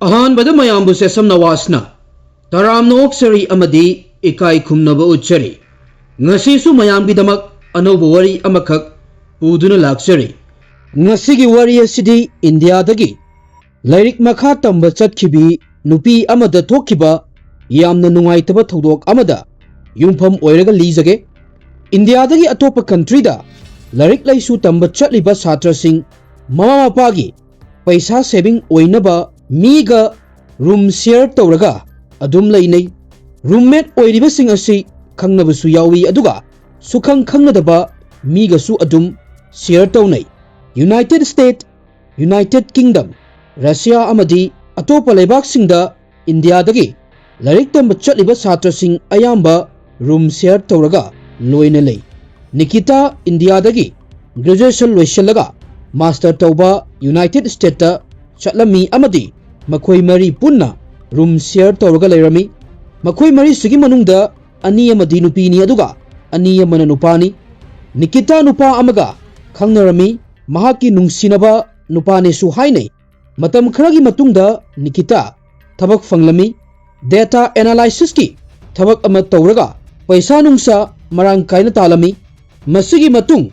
अहानबदा मयामबु चेसम नवासना तरामनो ओक्सरी अमदी इकाई खुमनबा उच्चरी ngasisu mayamgidamak anoba wari amakak puduna laksari ngasigi wari asidi India dagi lairik makha tamba chatkhibi nupi amada thokhiba yamna nungaitaba Thwdok amada yumpham oiraga lijage India dagi atopa country da lairik laisu tamba chatliba satra sing mama mapagi paisa saving oinaba miga room share tawraga adum lainai roommate oiriba sing asi khangnabasu yawi aduga sukhang khangnadaba migasu adum share tawnai United States, United Kingdom, Russia amadi atopa leibak singda India dagi lairik tamba chatliba satra sing ayamba room share tawraga loina lei Nikita India dagi graduation loisalaga master tawba United States ta chatlami amadi makhoi mari punna room share tawraga leirami makhoi mari sigi manungda ani amadi nupini aduga ani amana nupani Nikita nupa amaga khangnarami mahaki nungsinaba nupani su hainai matam kharagi matungda Nikita thabak fanglami data analysis ki thabak ama tawraga paisa nungsa marang kaina talami masigi matung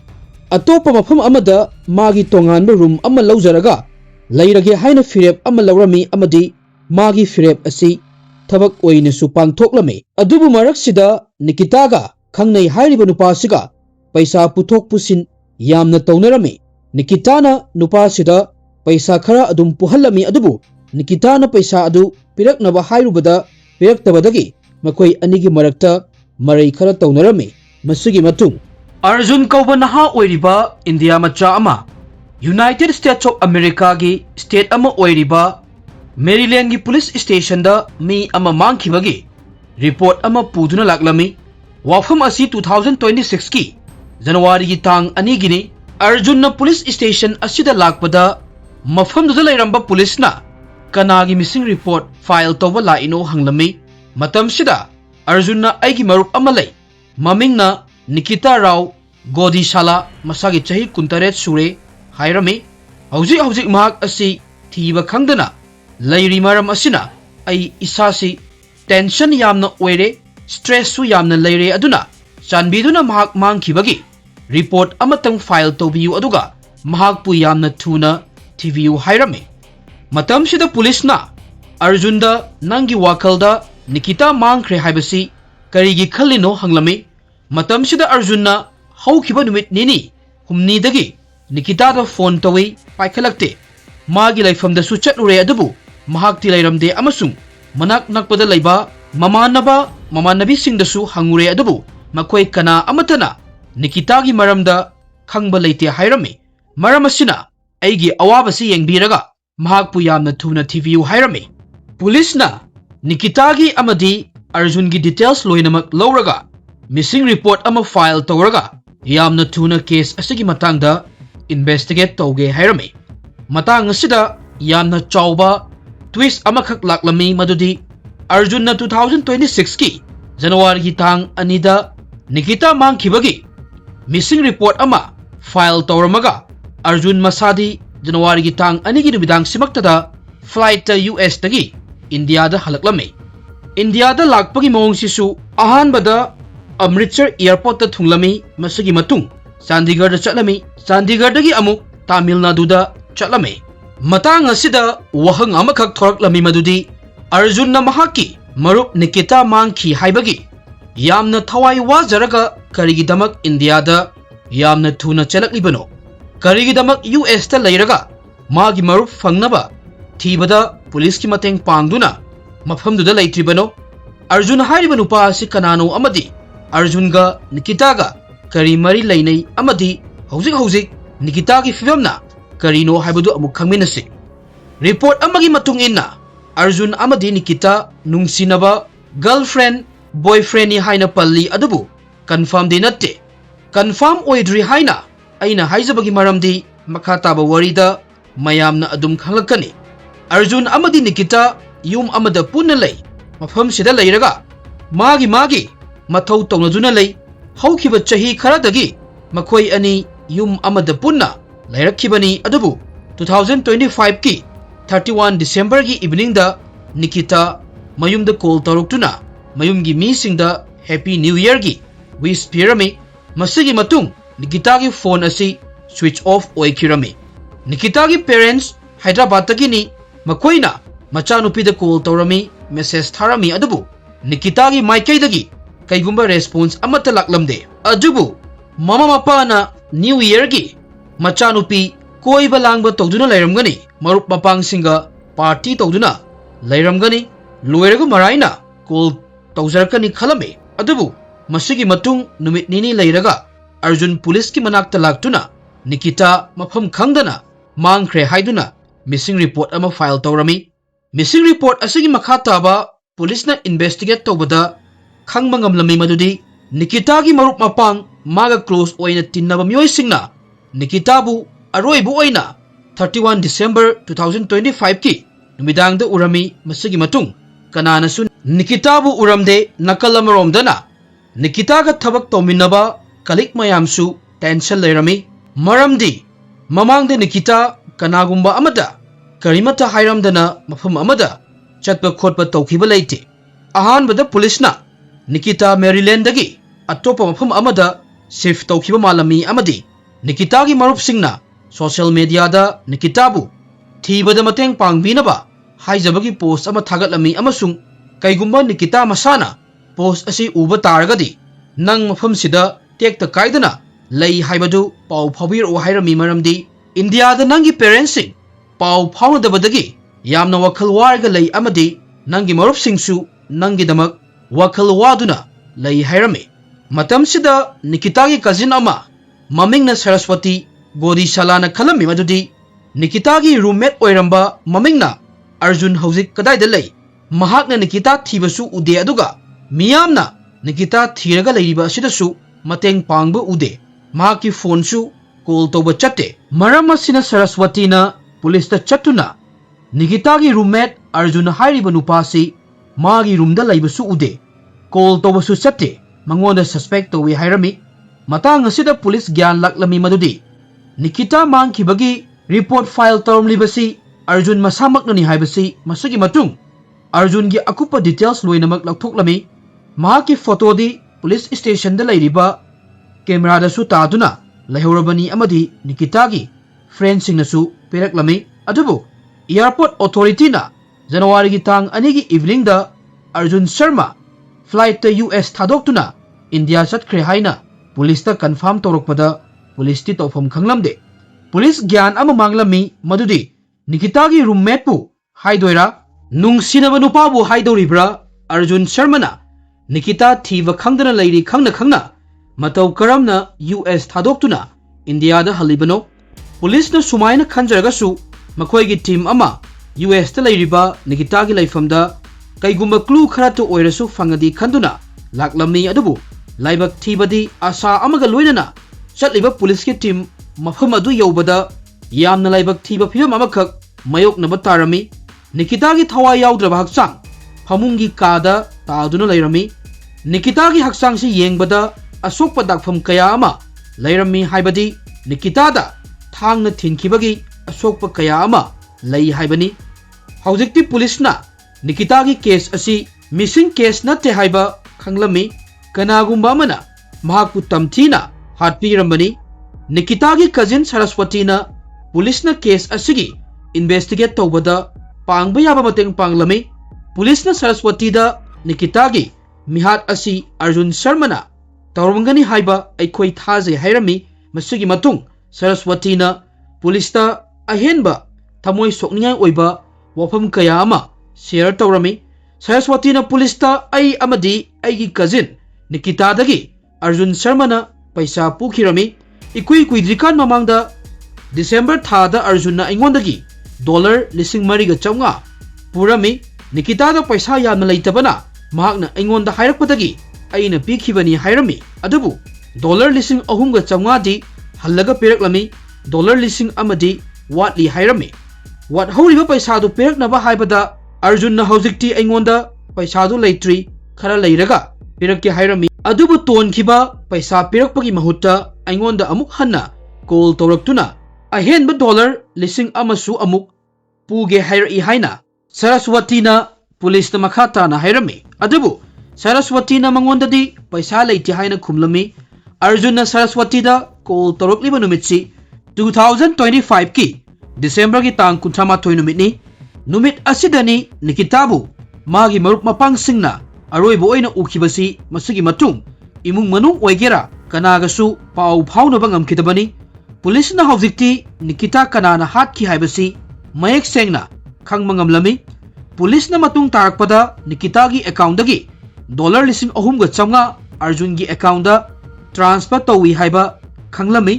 atopa mafam amada magi tonganba room ama laujaraga lairage haina firep ama laurami amadi magi firep asi thabak oine su pangthoklami adubu maraksida Nikita ga khangnai hairiba nupasiga paisa puthok pusin yamna tawnarami Nikita na nupasida paisa khara adum puhallami adubu Nikita na paisa adu piraknaba hairubada piraktabadagi makoi anigi marakta marai khara tawnarami masigi matung Arjun kauba naha oiriba India macha ama United States of America gi state ama oiriba Maryland gi police station da mi ama mangkhibagi report ama puduna laklami wafam asi 2026 ki January gi tang ani gini Arjun na police station asida lakpada mafam duda lairamba police na kanagi missing report file tawba la ino hanglami matam sida Arjun na aigi marup ama lay maming na Nikita Rao Godishala masagi chahi kuntaret sure hairami hauzik mahak asi thiba khangdana lairi maram asina ai isasi tension yamna oire stress su yamna laire aduna chanbiduna mahak mangkhibagi report amatang file tobiyu aduga mahak pu yamna thuna tvu hairami matam sida police na Arjunda nangi wakalda Nikita mangkhre haibasi karigi khallino hanglami matam sida Arjunna haukiba numit nini humni dagi Nikita da phone tawi paikhalakte magi laifam da su chatlure adubu mahak ti lairamde amasung manak nakpada laiba mamanabi sing da su hangure adubu makoi kana amatana Nikita gi maramda khangba leite hairami maramasina aigi awabasi yengbiraga mahak pu yamna thuna tvu hairami police na Nikita gi amadi Arjun gi details loinamak lawraga missing report ama file tawraga yamna thuna case asigi matangda investigate tawge hairami matang asida yamna chawba twist amakhak laklami madudi Arjun na 2026 ki January gi tang anida Nikita mangkhibagi missing report ama file tawramaga Arjun masadi January gi tang anigi nubidang simaktada flight ta US tagi India da halaklami India da lakpagi mawong sisu ahanbada Amritsar airport ta thunglami masagi matung Chandigarh da chatlami Chandigarh dagi amuk Tamil Nadu da chatlami matang asida wahang amakhak thoraklami madudi Arjun na mahaki marup Nikita mangkhi haibagi yamna thawai wajaraga karigidamak India da yamna thuna chalaklibano karigidamak US ta leiraga magi marup fangnaba thibada police ki mateng pangduna mafhamduda leitribano Arjun hairiba nupa asi kanano amadi Arjun ga Nikita ga kari mari lainai amadi hauzik Nikita gi filmna karino haibadu amuk khangminasi report amagi matung inna Arjun amadi Nikita nungsinaba girlfriend boyfriend ni haina palli adubu confirm de natte confirm oidri haina aina haizabagi maramdi makata ba warida mayamna adum khanglakani Arjun amadi Nikita yum amada punna lay mafam sida layraga magi mathau tawnaduna lay haukiba chahi kharadagi makhoi ani yum amada punna layrakhibani adubu 2025 ki 31 December gi evening da Nikita mayumda call tauruktuna mayumgi misingda Happy New Year gi wish pirami masigi matung Nikita gi phone asi switch off oikirami. Nikita gi parents Hyderabad tagini makoina machanupi da call taurami message tharami adubu Nikita gi maikai dagi kaigumba response amata laklamde. Adubu mama mapa na New Year gi machanupi koi balangba togduna lairamgani marup mapang singa party togduna lairamgani loiraga maraina call tawzarakani khalame. Adubu masigi matung numit nini lairaga Arjun police ki manakta laktuna Nikita mafam khangdana mangkhre haiduna missing report ama file tawrami. Missing report asigi makhata ba police na investigate tawbada khangba ngamlami madudi Nikita gi marup mapang maga close oina tinnaba miyoi singna Nikita bu aroi bu oina 31 December 2025 ki numidang da urami masigi matung kanana sun Nikita bu uramde nakalamorom dana Nikita ga thabak tominaba kalik mayamsu tension leirami maramdi mamang de Nikita kanagumba amada karimata hairamdana mafam amada chatpa khotpa tawkhiba leite. Ahan bada police na Nikita Maryland dagi atopa mafam amada shift tawkhiba malami amadi Nikita gi marup singna social media da Nikita bu thibada mateng pangbinaba haijabagi post ama thagatlami amasung kaigumba Nikita masana post asi uba taragadi nang mafam sida tekta kaidana lei haibadu pau phawir o hairami maramdi India da nangi parents sing pau phawnadabadagi yamna wakhal warga lei amadi nangi marup singsu nangi damak wakhal waduna lei hairami. Matam sida Nikita gi cousin ama mamingna Saraswati Godishalana khalami madudi Nikita gi roommate oiramba mamingna Arjun hauzik kadai da lei mahakna Nikita thibasu ude aduga miyamna Nikita thiraga leiriba asidasu mateng pangba ude mahaki phone su call toba chatte. Maram asina Saraswati na police ta chatuna Nikita gi roommate Arjun hairiba nupasi magi room da leibasu ude call toba su chatte mangonda suspect towi hairami. Matang asida police gyan laklami madudi Nikita mangkhibagi report file tawmlibasi Arjun masamaknani haibasi masagi matung Arjun gi akupa details loinamak lakthoklami. Mahaki photo di police station da leiriba camera da su taduna lehorabani amadi Nikita gi friend sing nasu peraklami. Adubu airport authority na January gi tang ani gi evening da Arjun Sharma flight ta US thadok India chatkre haina police ta confirm torokpada police ti tawfam khanglamde. Police gyan ama manglami madudi Nikita gi roommate pu haidoira nungsinaba nupa bu haidoribra Arjun Sharma na Nikita thiba khangdana leiri khangna matau karamna US thadoktuna India da halibano. Police na sumaina khanjaragasu makhoi gi team ama US ta leiriba Nikita gi laifamda kaigumba clue khara to oirasu fangadi khanduna laklami. Adubu laibak thibadi asa amaga loinana chatliba police ki team mafam adu yobada yamna laibak thiba phibam amakhak mayoknaba tarami. Nikita gi thawai yaudraba hakchang phamungi kada taduna leirami. Nikita gi hakchang si yengbada asokpa dakpham kaya ama leirami haibadi Nikita da thangna thinkibagi asokpa kaya ama lei haibani. Haujikti police na Nikita gi case asi missing case natte haiba khanglami. Kanagumba mana mahakpu tamthina hatpirambani. Nikita gi cousin Saraswati na police na case asigi investigate tawbada pangba yaba mateng panglami. Police na Saraswati da Nikita gi mihat asi Arjun Sharma na tawrmangani haiba aikhoi thajai hairami. Masigi matung Saraswati na police ta ahenba thamoi sokningai oiba wafam kaya ama share tawrami. Saraswati na police ta ai amadi aigi cousin Nikita dagi Arjun Sharma na paisa pukhirami. Ikui kuidrikan mamangda December thada Arjun na ingondagi $5,400 purami. Nikita da paisa yamna leitabana mahakna ingonda hairakpadagi aina pikhibani hairami. Adubu $3,300 di hallaga piraklami $1,000 di watli hairami. Wat horiba paisa du piraknaba haibada Arjun na haujikti ingonda paisa du leitri khara leiraga pirakki hairami. Adubu tonkhiba paisa pirakpagi mahutta ingonda amuk hanna call tawraktuna ahenba $1,000 amuk puge hairi haina Saraswati na police na makata na hairami adubu Saraswati na mangondadi paisa leiti haina kumlami Arjun na Saraswati da call Thwdok Loiba Numit si 2025 ki December ki tang kuntrama toy numit ni numit asidani nikitabu magi marup mapang singna aroi bo oina ukibasi masigi matung imung manung oigera kanagasu pau phau na bangam kitabani police na hawjikti nikita kanana hat ki haibasi mayek sengna khangmangam lami police na matung tarakpada nikita gi account dagi $3,000 ga chamga Arjun gi account da transfer tawi haiba khanglami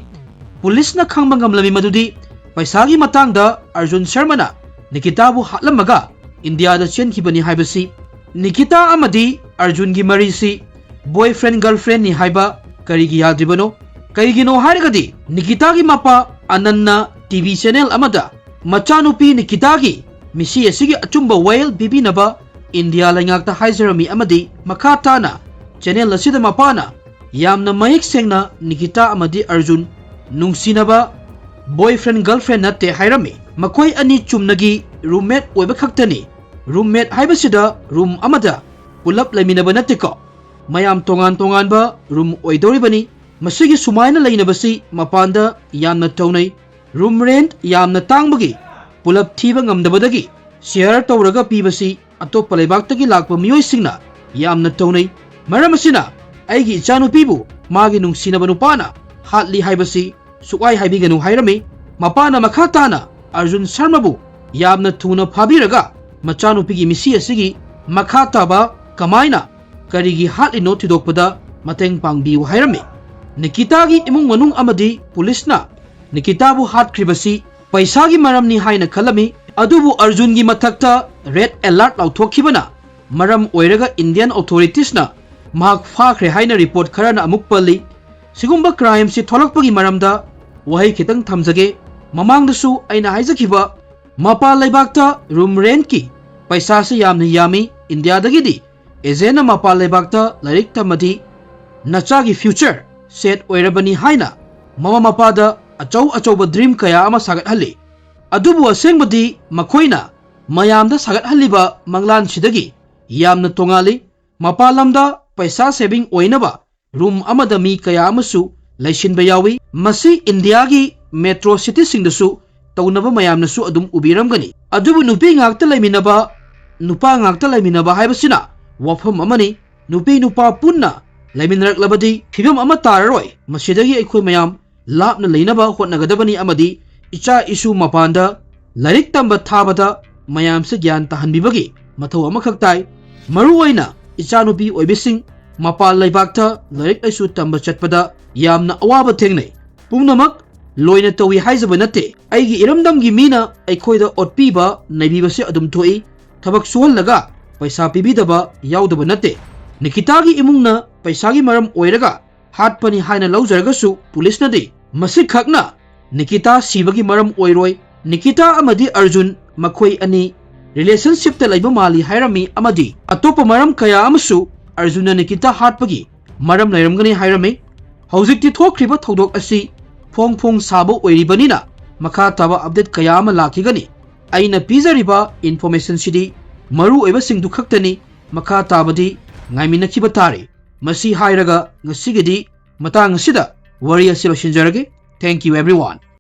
police na khangmangam lami madudi paisa gi matang da Arjun Sharma na Nikita bu hatlamaga India da chenkibani haibasi Nikita amadi Arjun gi marisi boyfriend girlfriend ni haiba karigi yadribano kaigino harigadi Nikita gi mapa Ananna TV channel amada machanupi Nikita gi misi asigi achumba whale bibi naba India langakta haizarami amadi makata na channel asida mapana yamna mayek sengna Nikita amadi Arjun nungsinaba boyfriend girlfriend natte hairami makoi ani chumnagi roommate oiba khaktani roommate haibasida room amada pulap laiminaba natteko mayam tongan ba room oidoribani masigi sumaina lainabasi mapanda yamna taunai room rent yamna tangbagi pulap thiba ngamdabadagi share tawraga pibasi atop palaibak lakpa miyoi singna yamna taunai maramasina aigi ichanupibu magi nungsinaba nupana hatli haibasi sukai haibiganu hairami mapana makhatana Arjun Sharma bu yamna thuna phabiraga machanupigi misi asigi makhataba kamaina karigi hatlino thidokpada mateng pangbiu hairami Nikita gi imung manung amadi police na Nikita bu hatkribasi paisa gi maramni haina khalami adubu Arjun gi mathakta red alert lauthokibana maram oiraga Indian authorities na mahak fakhre haina report kharana amuk pali sigumba crime si tholakpagi maramda wahai khitang thamjage mamangdasu aina haijakhiba mapa laibakta room rent ki paisa se yamna yami India dagidi ezena mapa laibakta larik tamadi nachagi future set oirabani haina mama mapada achau dream kaya ama sagat halli adubu asengbadi makoina mayamda sagat halliba manglan sidagi yamna tongali mapa lamda paisa saving oinaba room amada mi kaya amasu laishinba yawi masi India gi metro city singdasu tawnaba mayamnasu adum ubiramgani adubu nupi ngakta laiminaba nupa ngakta laiminaba haibasina wafam amani nupi nupa punna laiminaraklabadi phibam ama tararoi masidagi aikhoi mayam lapna leinaba hotnagadabani amadi icha isu mapanda larik tamba thabada mayam se gyan tahanbibagi mathau amakhaktai maru oina icha nupi oibising mapa laibakta larik aisu tamba chatpada yamna awaba thengnai pungnamak loina tawi haizaba nate aigi iramdamgi mina aikhoida otpiba naibibase adum thoi thabak suhallaga paisa pibidaba yaudaba nate Nikita gi imungna paisa gi maram oiraga hatpani haina laujaraga police na de masik khakna Nikita sibagi maram oiroi Nikita amadi Arjun makhoi ani relationship ta laiba mali hairami amadi atopa maram kaya amasu Arjuna Nikita hatpagi maram lairamgani hairami hawjikti thokriba Thwdok asi phong sabo oiribanina makha taba update kaya ama lakigani aina pizariba information sidi maru oiba singdu khaktani makha tabadi ngaiminakiba tari masi hairaga ngasigidi matang asida wari asilo shinjarage thank you everyone